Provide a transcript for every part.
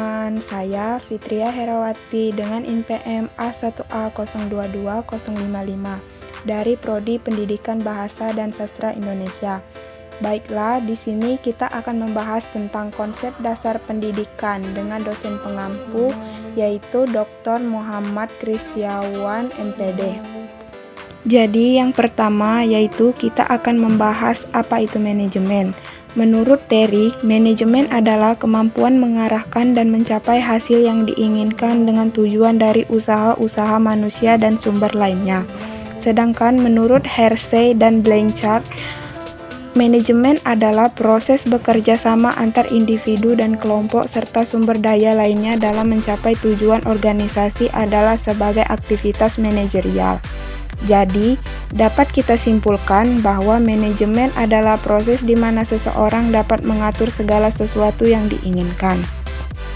teman-teman, saya Fitria Herawati dengan NPM A1A022055 dari Prodi Pendidikan Bahasa dan Sastra Indonesia. Baiklah, di sini kita akan membahas tentang konsep dasar pendidikan dengan dosen pengampu, yaitu Dr. Muhammad Kristiawan, MPD. Jadi yang pertama yaitu kita akan membahas apa itu manajemen. Menurut Terry, manajemen adalah kemampuan mengarahkan dan mencapai hasil yang diinginkan dengan tujuan dari usaha-usaha manusia dan sumber lainnya. Sedangkan menurut Hersey dan Blanchard, manajemen adalah proses bekerja sama antar individu dan kelompok serta sumber daya lainnya dalam mencapai tujuan organisasi adalah sebagai aktivitas manajerial. Jadi, dapat kita simpulkan bahwa manajemen adalah proses di mana seseorang dapat mengatur segala sesuatu yang diinginkan.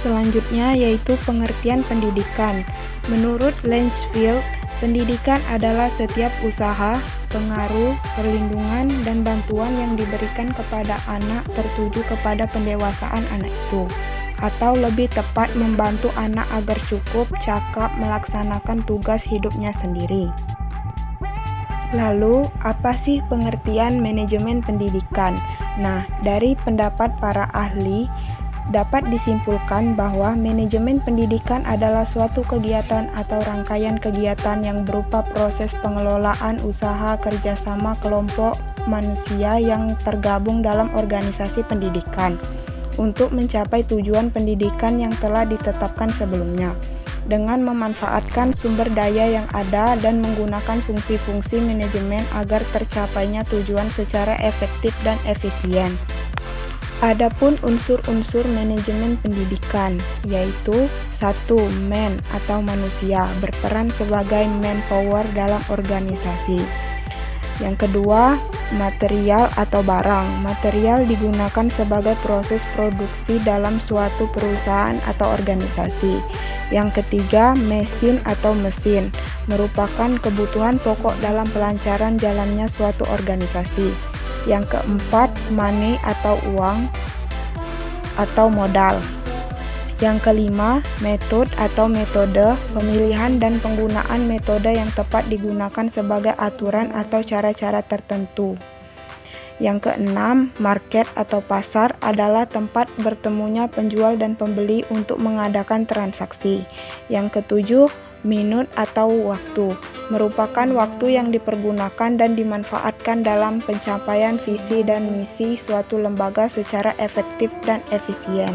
Selanjutnya yaitu pengertian pendidikan. Menurut Langefield, pendidikan adalah setiap usaha, pengaruh, perlindungan, dan bantuan yang diberikan kepada anak tertuju kepada pendewasaan anak itu, atau lebih tepat membantu anak agar cukup cakap melaksanakan tugas hidupnya sendiri. Lalu, apa sih pengertian manajemen pendidikan? Nah, dari pendapat para ahli, dapat disimpulkan bahwa manajemen pendidikan adalah suatu kegiatan atau rangkaian kegiatan yang berupa proses pengelolaan usaha kerjasama kelompok manusia yang tergabung dalam organisasi pendidikan untuk mencapai tujuan pendidikan yang telah ditetapkan sebelumnya, dengan memanfaatkan sumber daya yang ada dan menggunakan fungsi-fungsi manajemen agar tercapainya tujuan secara efektif dan efisien. Adapun unsur-unsur manajemen pendidikan, yaitu 1. Man atau manusia, berperan sebagai manpower dalam organisasi. Yang kedua, material atau barang. Material digunakan sebagai proses produksi dalam suatu perusahaan atau organisasi. Yang ketiga, mesin atau mesin, merupakan kebutuhan pokok dalam pelancaran jalannya suatu organisasi. Yang keempat, money atau uang atau modal. Yang kelima, metode atau metode, pemilihan dan penggunaan metode yang tepat digunakan sebagai aturan atau cara-cara tertentu. Yang keenam, market atau pasar adalah tempat bertemunya penjual dan pembeli untuk mengadakan transaksi. Yang ketujuh, minute atau waktu, merupakan waktu yang dipergunakan dan dimanfaatkan dalam pencapaian visi dan misi suatu lembaga secara efektif dan efisien.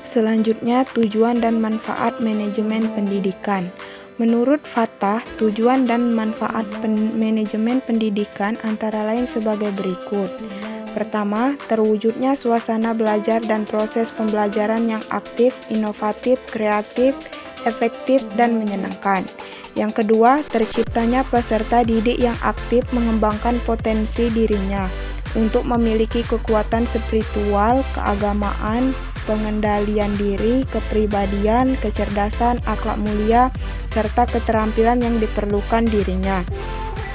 Selanjutnya, tujuan dan manfaat manajemen pendidikan. Menurut Fatah, tujuan dan manfaat manajemen pendidikan antara lain sebagai berikut. Pertama, terwujudnya suasana belajar dan proses pembelajaran yang aktif, inovatif, kreatif, efektif, dan menyenangkan. Yang kedua, terciptanya peserta didik yang aktif mengembangkan potensi dirinya untuk memiliki kekuatan spiritual, keagamaan, pengendalian diri, kepribadian, kecerdasan, akhlak mulia, serta keterampilan yang diperlukan dirinya.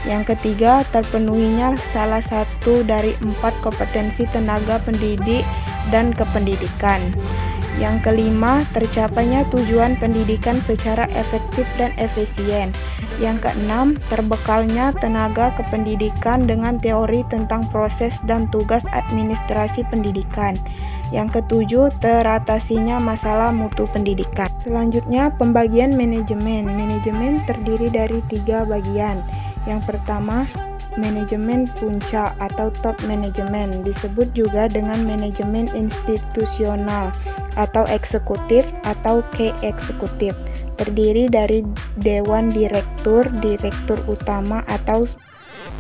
Yang ketiga, terpenuhinya salah satu dari 4 kompetensi tenaga pendidik dan kependidikan. Yang kelima, tercapainya tujuan pendidikan secara efektif dan efisien. Yang keenam, terbekalnya tenaga kependidikan dengan teori tentang proses dan tugas administrasi pendidikan. Yang ketujuh, teratasinya masalah mutu pendidikan. Selanjutnya, pembagian manajemen. Manajemen terdiri dari 3 bagian. Yang pertama, manajemen puncak atau top manajemen, disebut juga dengan manajemen institusional atau eksekutif atau key eksekutif, terdiri dari dewan direktur, direktur utama atau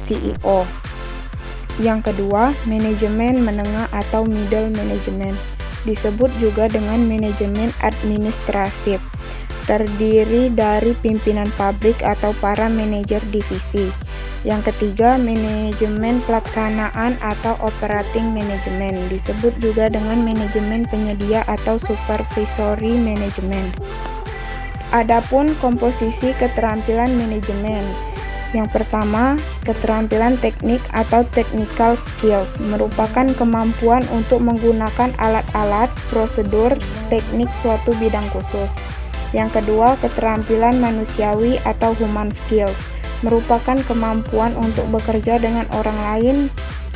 CEO. Yang kedua, manajemen menengah atau middle management, disebut juga dengan manajemen administratif, terdiri dari pimpinan pabrik atau para manajer divisi. Yang ketiga, manajemen pelaksanaan atau operating management, disebut juga dengan manajemen penyedia atau supervisory management. Adapun komposisi keterampilan manajemen, Yang pertama, keterampilan teknik atau technical skills merupakan kemampuan untuk menggunakan alat-alat, prosedur, teknik suatu bidang khusus. Yang kedua, keterampilan manusiawi atau human skills merupakan kemampuan untuk bekerja dengan orang lain,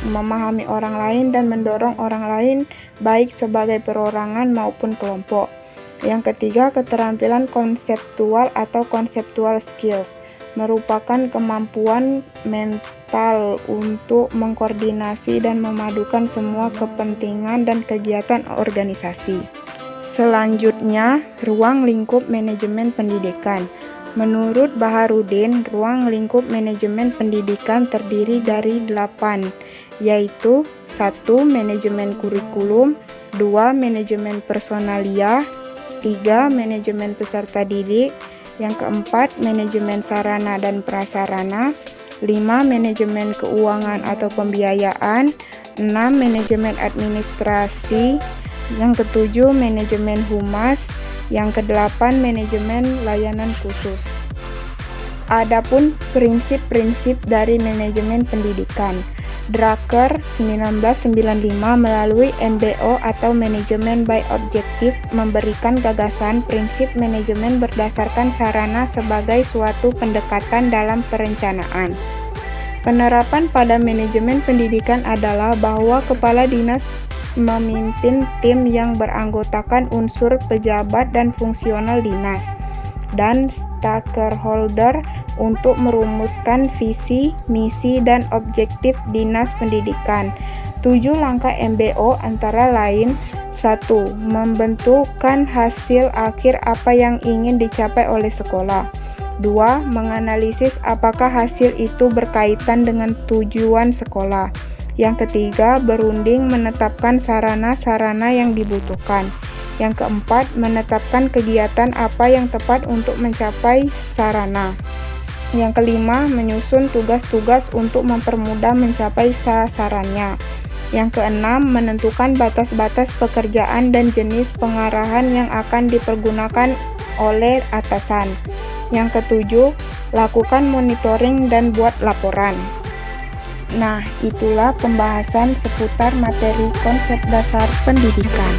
memahami orang lain, dan mendorong orang lain baik sebagai perorangan maupun kelompok. Yang ketiga, keterampilan konseptual atau conceptual skills merupakan kemampuan mental untuk mengkoordinasi dan memadukan semua kepentingan dan kegiatan organisasi. Selanjutnya, ruang lingkup manajemen pendidikan. Menurut Baharudin, ruang lingkup manajemen pendidikan terdiri dari 8, yaitu 1. Manajemen kurikulum, 2. Manajemen personalia, 3. Manajemen peserta didik, yang keempat, manajemen sarana dan prasarana, 5. Manajemen keuangan atau pembiayaan, 6. Manajemen administrasi, yang ketujuh, manajemen humas, yang kedelapan, manajemen layanan khusus. Adapun prinsip-prinsip dari manajemen pendidikan. Drucker 1995 melalui MBO atau Manajemen by Objective memberikan gagasan prinsip manajemen berdasarkan sarana sebagai suatu pendekatan dalam perencanaan. Penerapan pada manajemen pendidikan adalah bahwa kepala dinas memimpin tim yang beranggotakan unsur pejabat dan fungsional dinas dan stakeholder untuk merumuskan visi, misi, dan objektif dinas pendidikan. 7 langkah MBO antara lain: 1. Membentukkan hasil akhir apa yang ingin dicapai oleh sekolah. 2. Menganalisis apakah hasil itu berkaitan dengan tujuan sekolah. Yang ketiga, berunding menetapkan sarana-sarana yang dibutuhkan. Yang keempat, menetapkan kegiatan apa yang tepat untuk mencapai sarana. Yang kelima, menyusun tugas-tugas untuk mempermudah mencapai sasarannya. Yang keenam, menentukan batas-batas pekerjaan dan jenis pengarahan yang akan dipergunakan oleh atasan. Yang ketujuh, lakukan monitoring dan buat laporan. Nah, itulah pembahasan seputar materi konsep dasar pendidikan.